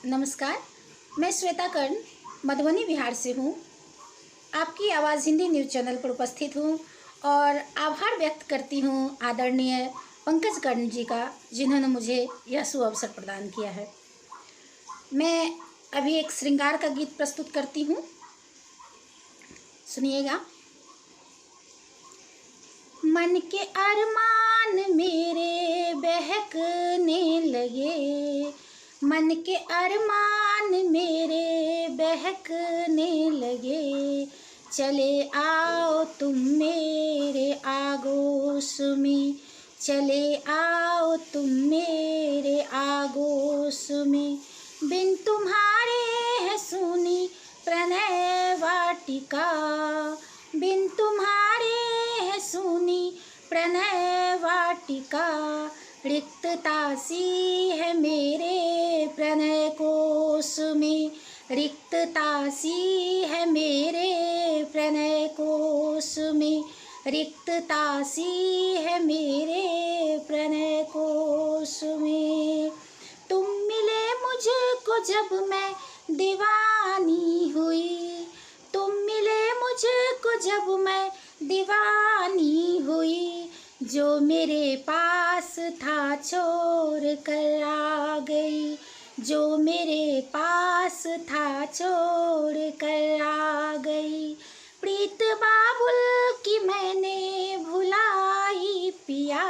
नमस्कार, मैं श्वेता कर्ण मधुबनी बिहार से हूँ। आपकी आवाज़ हिंदी न्यूज़ चैनल पर उपस्थित हूँ और आभार व्यक्त करती हूँ आदरणीय पंकज कर्ण जी का, जिन्होंने मुझे यह सुअवसर प्रदान किया है। मैं अभी एक श्रृंगार का गीत प्रस्तुत करती हूँ, सुनिएगा। मन के अरमान मेरे बहकने लगे, मन के अरमान मेरे बहकने लगे, चले आओ तुम मेरे आगोश में, चले आओ तुम मेरे आगोश में। बिन तुम्हारे है सूनी प्रणय वाटिका, बिन तुम्हारे है सूनी प्रणय वाटिका, रिक्तता सी है मेरे प्रणय कोश में, रिक्तता सी है मेरे प्रणय कोश में, रिक्तता सी है मेरे प्रणय कोश में। तुम मिले मुझको जब मैं दीवानी हुई, तुम मिले मुझको जब मैं दीवानी हुई, जो मेरे पास था छोड़ कर आ गई, जो मेरे पास था छोड़ कर आ गई। प्रीत बाबुल की मैंने भुलाई पिया,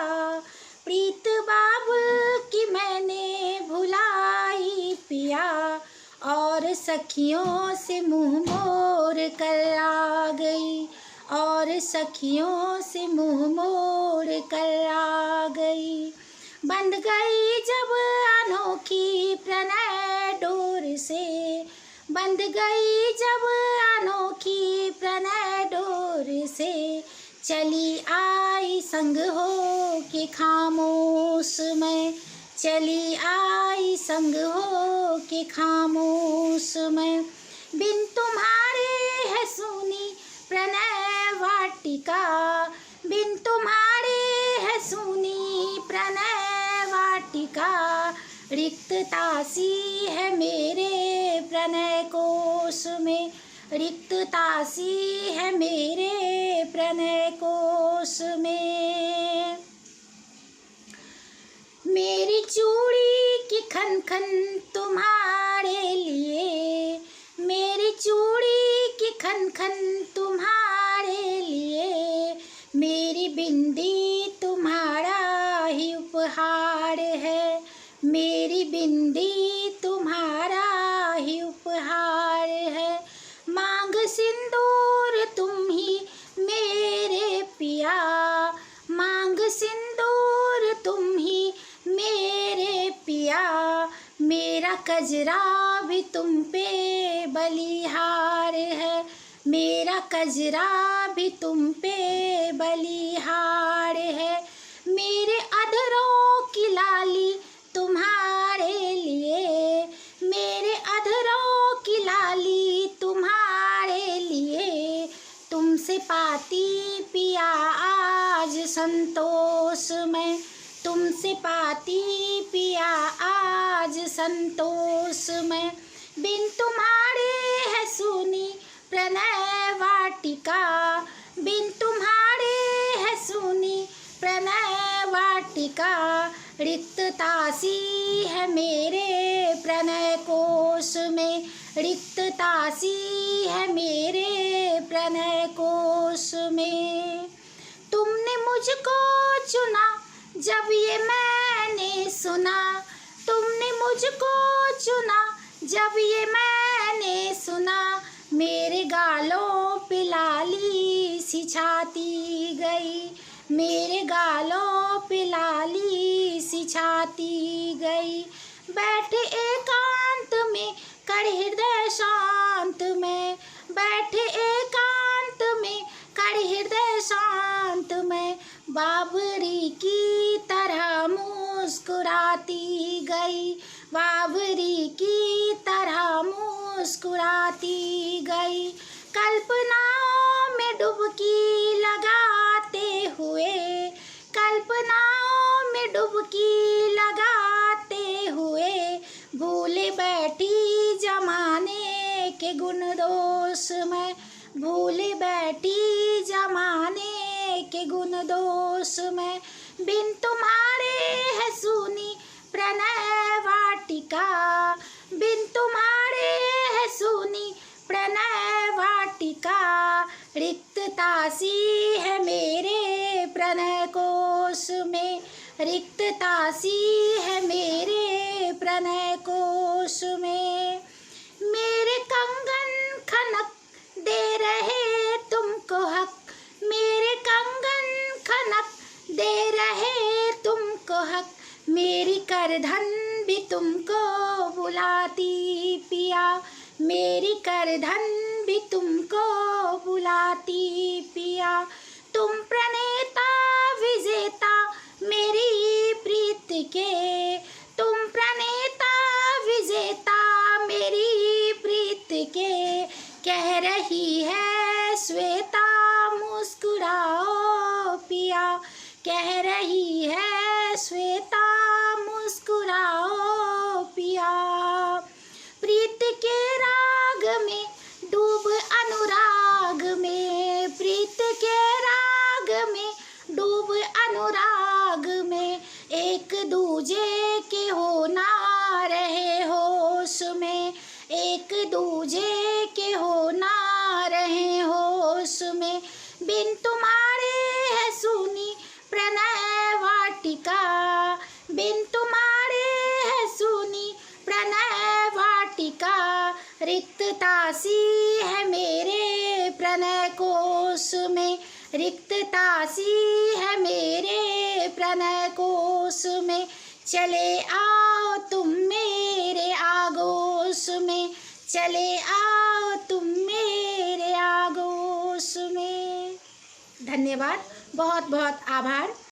प्रीत बाबुल की मैंने भुलाई पिया, और सखियों से मुँह मोड़ कर आ गई, और सखियों से मुँह मोड़ कर आ गई। बंध गई जब अनोखी प्रणय डोर से, बंध गई जब अनोखी प्रणय डोर से, चली आई संग हो के खामोश में, चली आई संग हो के खामोश में। बिन तुम्हारे है सूनी प्रणय वाटिका, बिन तुम्हारे है सूनी प्रणय वाटिका, रिक्तता सी है मेरे प्रणय कोश में, रिक्तता सी है मेरे प्रणय कोश में। मेरी चूड़ी की खन खन तुम्हारे लिए, मेरी चूड़ी की खन खन तुम्हारे लिए, मेरी बिंदी तुम्हारा ही उपहार है, मेरी बिंदी तुम्हारा ही उपहार है। मांग सिंदूर तुम ही मेरे पिया, मांग सिंदूर तुम ही मेरे पिया, मेरा कजरा भी तुम पे बलिहार है, मेरा कजरा भी तुम पे बलिहार है। मेरे अधरों की लाली तुम्हारे लिए, मेरे अधरों की लाली तुम्हारे लिए, तुमसे पाती पिया आज संतोष में, तुमसे पाती पिया आज संतोष में। बिन तुम्हारे है सूनी प्रणय वाटिका, बिन तुम्हारे है सूनी प्रणय वाटिका, रिक्तता सी है मेरे प्रणय कोश में, रिक्तता सी है मेरे प्रणय कोश में। तुमने मुझको चुना जब ये मैंने सुना, तुमने मुझको चुना जब ये मैंने सुना, मेरे गालों पे लाली सी छाती गई, मेरे गालों पे लाली सी छाती गई। बैठे एकांत में कर हृदय शांत में, बैठे एकांत में कर हृदय शांत में, बाबरी की तरह मुस्कुराती गई, बाबरी की तरह मुस्कुराती गई। कल्पनाओं में डुबकी लगाते हुए, कल्पनाओं में डुबकी लगाते हुए, भूले बैठी जमाने के गुण दोष मैं, भूल बैठी जमाने के गुण दोष मैं। बिन तुम्हारे है सूनी प्रणय वाटिका, बिन तुम्हारे है सूनी प्रणय वाटिका। रिक्तता सी है मेरे प्रणय कोश में, रिक्तता सी है मेरे प्रणय कोश में। मेरे कंगन खनक दे रहे तुमको हक, मेरे कंगन खनक दे रहे तुमको हक। मेरी करधन भी तुमको बुलाती पिया, मेरी करधन भी तुमको बुलाती पिया। तुम प्रणेता विजेता मेरी प्रीत के, तुम प्रणेता विजेता मेरी प्रीत के। कह रही है श्वेता मुस्कुराओ पिया, कह रही है श्वेता मुस्कुराओ पिया। प्रीत के राग में डूब अनुराग में, प्रीत के राग में डूब अनुराग में। एक दूजे के होना रहे होश में, एक दूजे के होना रहे होश में। बिन तुम्हारे है सूनी प्रणय वाटिका, बिन तुम्हारे है सूनी प्रणय वाटिका। रिक्तता सी है मेरे प्रणय कोश में, रिक्तता सी है मेरे प्रणय कोश में। चले आओ तुम मेरे आगोश में, चले आओ तुम मेरे आगोश में। धन्यवाद, बहुत बहुत आभार।